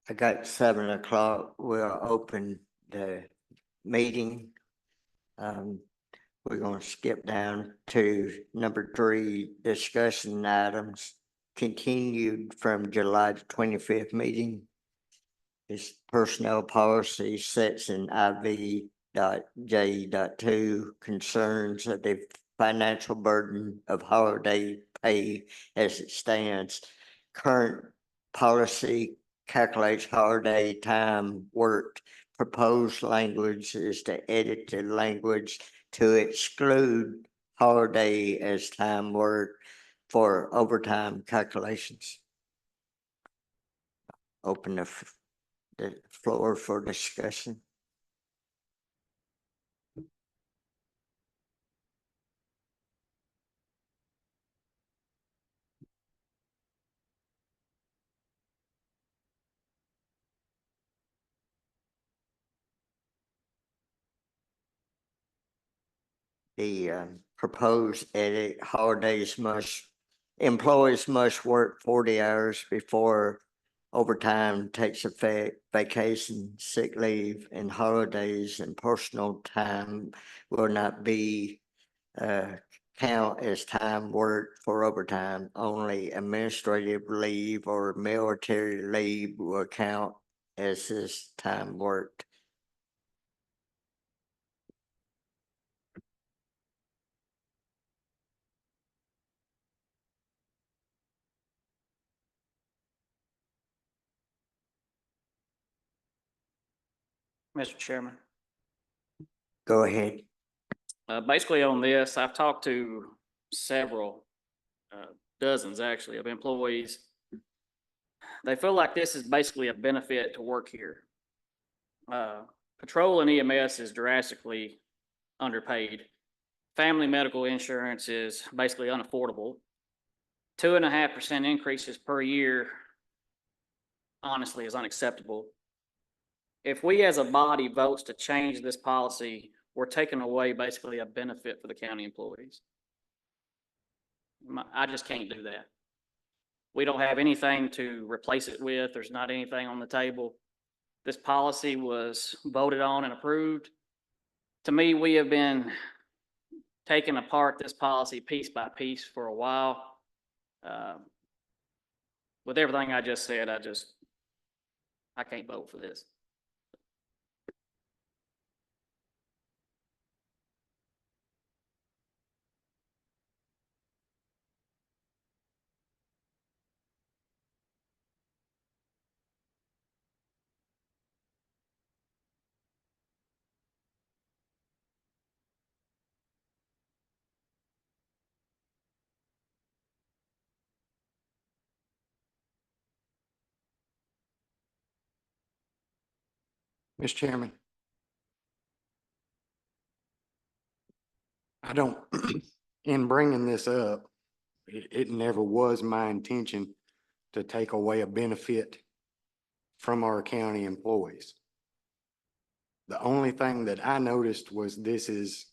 I got 7 o'clock. We'll open the meeting. We're gonna skip down to number 3, discussion items continued from July 25th meeting. This personnel policy sets in IV.J.2 concerns of the financial burden of holiday pay as it stands. Current policy calculates holiday time worked. Proposed language is to edit the language to exclude holiday as time worked for overtime calculations. Open the floor for discussion. The proposed edit, employees must work 40 hours before overtime takes effect. Vacation, sick leave, and holidays and personal time will not be count as time worked for overtime. Only administrative leave or military leave will count as this time worked. Mr. Chairman, Go ahead. basically on this, I've talked to several, dozens actually, of employees. They feel like this is basically a benefit to work here. Patrol and EMS is drastically underpaid. Family medical insurance is basically unaffordable. 2.5% increases per year, honestly, is unacceptable. If we as a body votes to change this policy, we're taking away basically a benefit for the county employees. I just can't do that. We don't have anything to replace it with. There's not anything on the table. This policy was voted on and approved. To me, we have been taking apart this policy piece by piece for a while. With everything I just said, I can't vote for this. Mr. Chairman, I don't, in bringing this up, it never was my intention to take away a benefit from our county employees. The only thing that I noticed was this is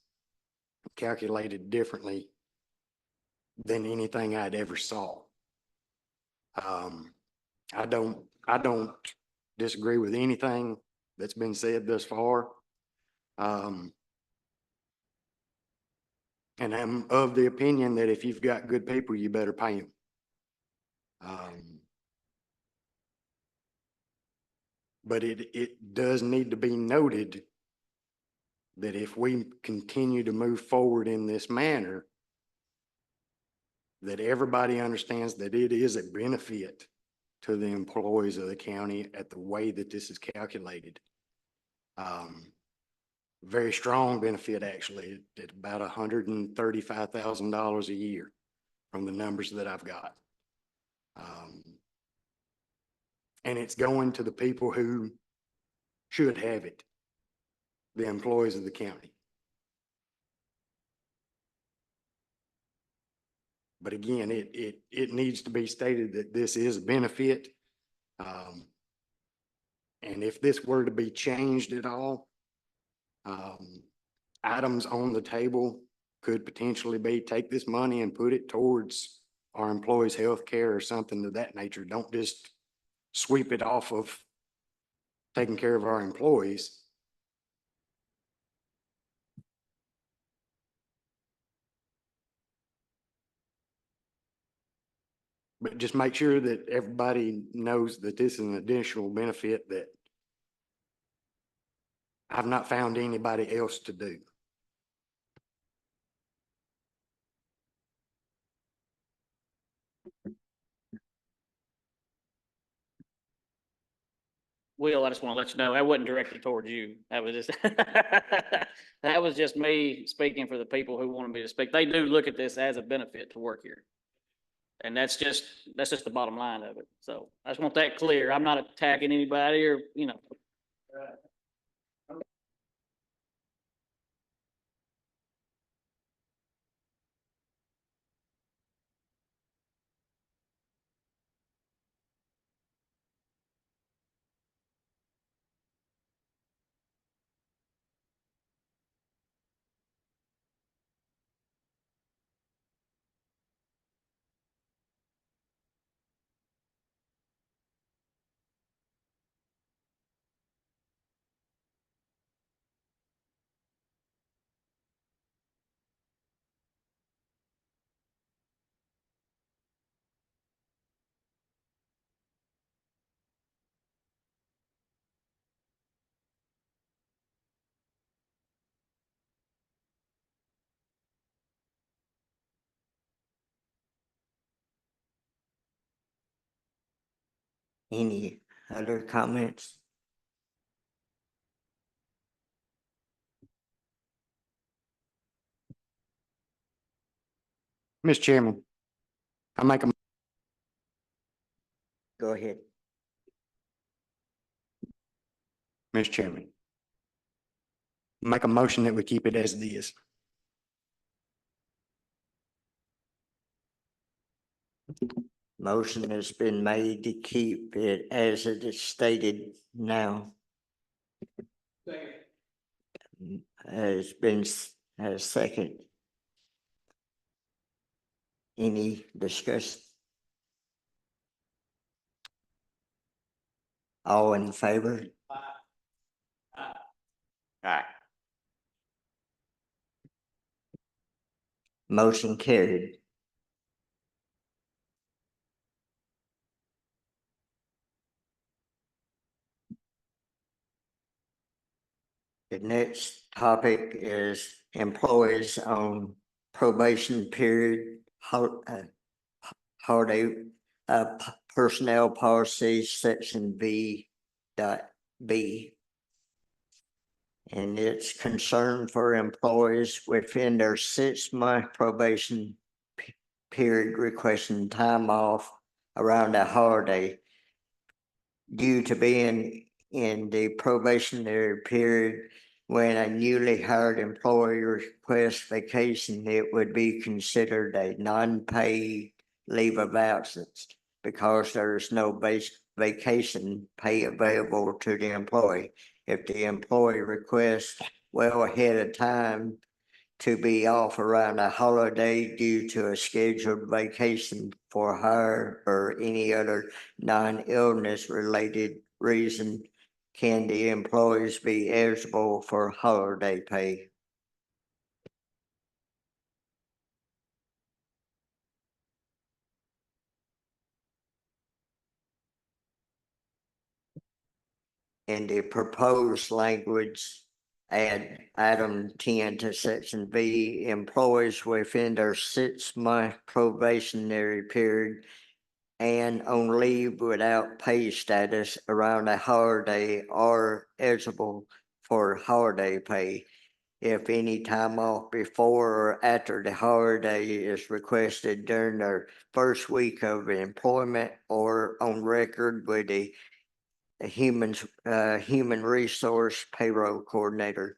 calculated differently than anything I'd ever saw. I don't disagree with anything that's been said thus far. And I'm of the opinion that if you've got good people, you better pay them. But it does need to be noted that if we continue to move forward in this manner, that everybody understands that it is a benefit to the employees of the county at the way that this is calculated. Very strong benefit, actually, at about $135,000 a year from the numbers that I've got. And it's going to the people who should have it, the employees of the county. But again, it needs to be stated that this is a benefit. And if this were to be changed at all, items on the table could potentially be take this money and put it towards our employees' health care or something of that nature. Don't just sweep it off of taking care of our employees. But just make sure that everybody knows that this is an additional benefit that I've not found anybody else to do. Will, I just want to let you know, that wasn't directed towards you. That was just, that was just me speaking for the people who wanted me to speak. They do look at this as a benefit to work here. And that's just the bottom line of it. So I just want that clear. I'm not attacking anybody or, you know. Any other comments? Mr. Chairman, I make a, Go ahead. Mr. Chairman, make a motion that we keep it as it is. Motion has been made to keep it as it is stated now. Has been, has second. Any discussion? All in favor? Aye. Motion carried. The next topic is employees on probation period, holiday, personnel policy, section B. And it's concern for employees within their 6-month probation period requesting time off around a holiday due to being in the probationary period. When a newly hired employee requests vacation, it would be considered a non-paid leave of absence because there is no vacation pay available to the employee. If the employee requests well ahead of time to be off around a holiday due to a scheduled vacation for her or any other non-illness related reason, can the employees be eligible for holiday pay? In the proposed language, add item 10 to section B, employees within their 6-month probationary period and on leave without pay status around a holiday are eligible for holiday pay. If any time off before or after the holiday is requested during their first week of employment or on record with the human resource payroll coordinator.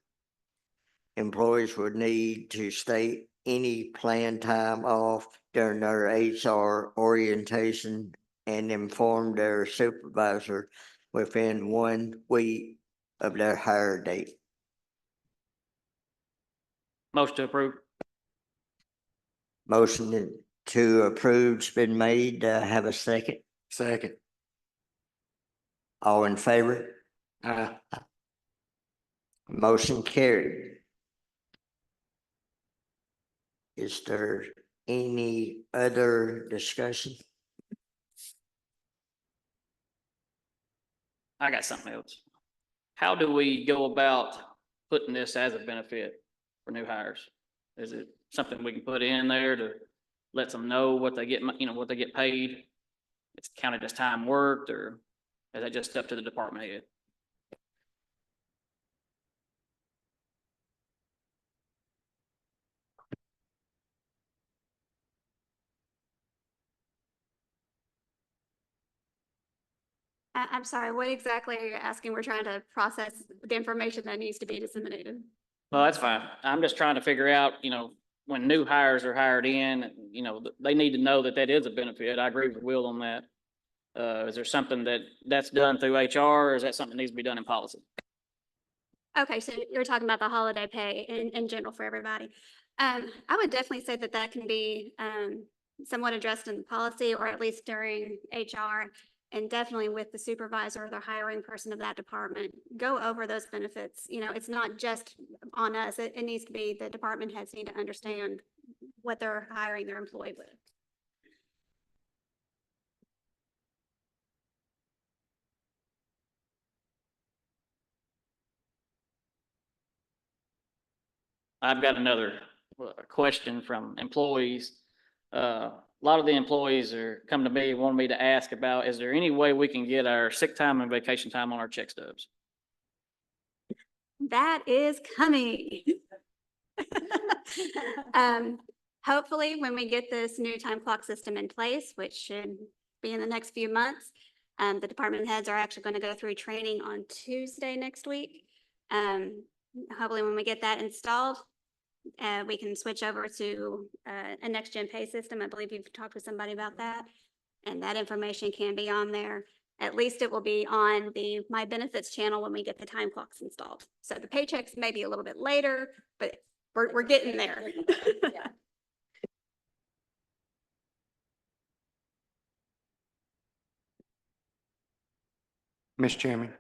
Employees would need to state any planned time off during their HR orientation and inform their supervisor within 1 week of their hire date. Motion to approve. Motion to approve's been made. Have a second. Second. All in favor? Motion carried. Is there any other discussion? I got something else. How do we go about putting this as a benefit for new hires? Is it something we can put in there to let them know what they get, what they get paid? It's counted as time worked, or is that just up to the department head? I'm sorry, what exactly are you asking? We're trying to process the information that needs to be disseminated. Well, that's fine. I'm just trying to figure out, when new hires are hired in, they need to know that that is a benefit. I agree with Will on that. Is there something that's done through HR, or is that something that needs to be done in policy? Okay, so you're talking about the holiday pay in general for everybody. I would definitely say that that can be somewhat addressed in the policy, or at least during HR, and definitely with the supervisor or the hiring person of that department. Go over those benefits. It's not just on us. It needs to be, the department heads need to understand what they're hiring their employee with. I've got another question from employees. A lot of the employees are coming to me, wanting me to ask about, is there any way we can get our sick time and vacation time on our check stubs? That is coming. Hopefully, when we get this new time clock system in place, which should be in the next few months, the department heads are actually going to go through training on Tuesday next week. Hopefully, when we get that installed, we can switch over to a next gen pay system. I believe you've talked with somebody about that, and that information can be on there. At least it will be on the My Benefits channel when we get the time clocks installed. So the paychecks may be a little bit later, but we're getting there. Mr. Chairman,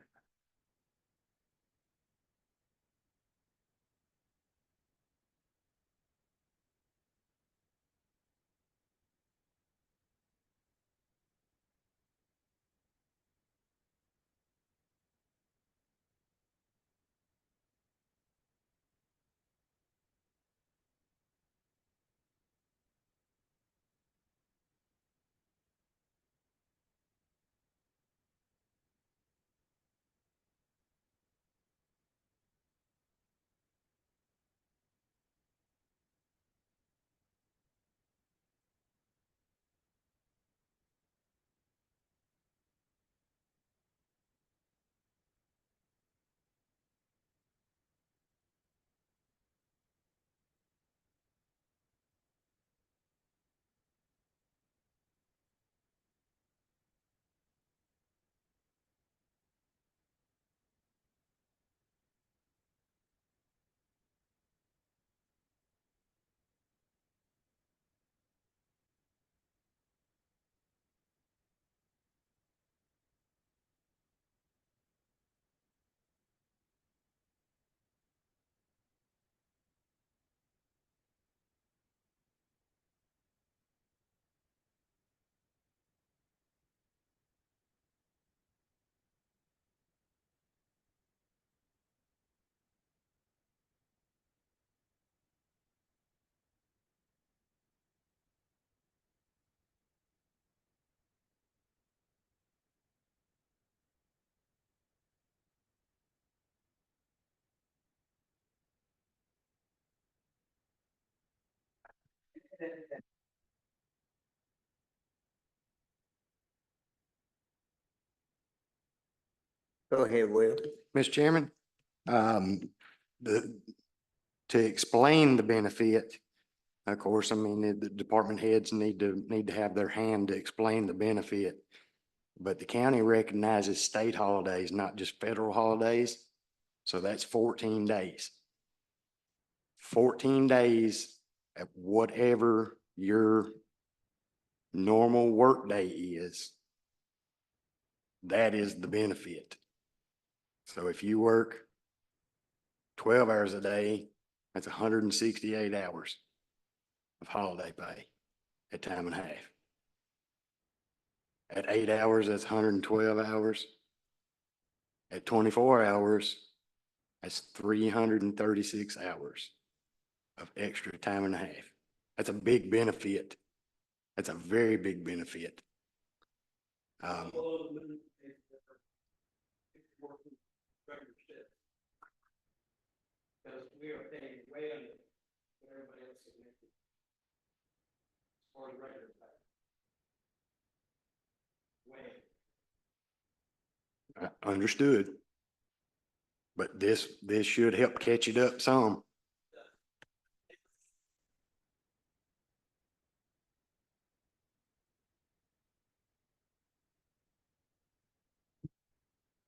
Go ahead, Will. Mr. Chairman, the, to explain the benefit, of course, I mean, the department heads need to have their hand to explain the benefit. But the county recognizes state holidays, not just federal holidays. So that's 14 days. 14 days at whatever your normal work day is. That is the benefit. So if you work 12 hours a day, that's 168 hours of holiday pay at time and a half. At 8 hours, that's 112 hours. At 24 hours, that's 336 hours of extra time and a half. That's a big benefit. That's a very big benefit. Um, Because we are paying way under what everybody else is making. As far as regular pay. Way. Understood. But this should help catch it up some.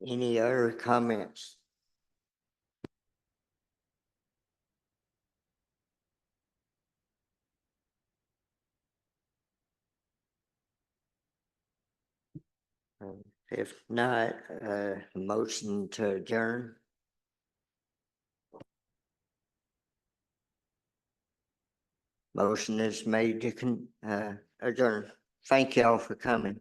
Any other comments? If not, motion to adjourn. Motion is made to adjourn. Thank y'all for coming.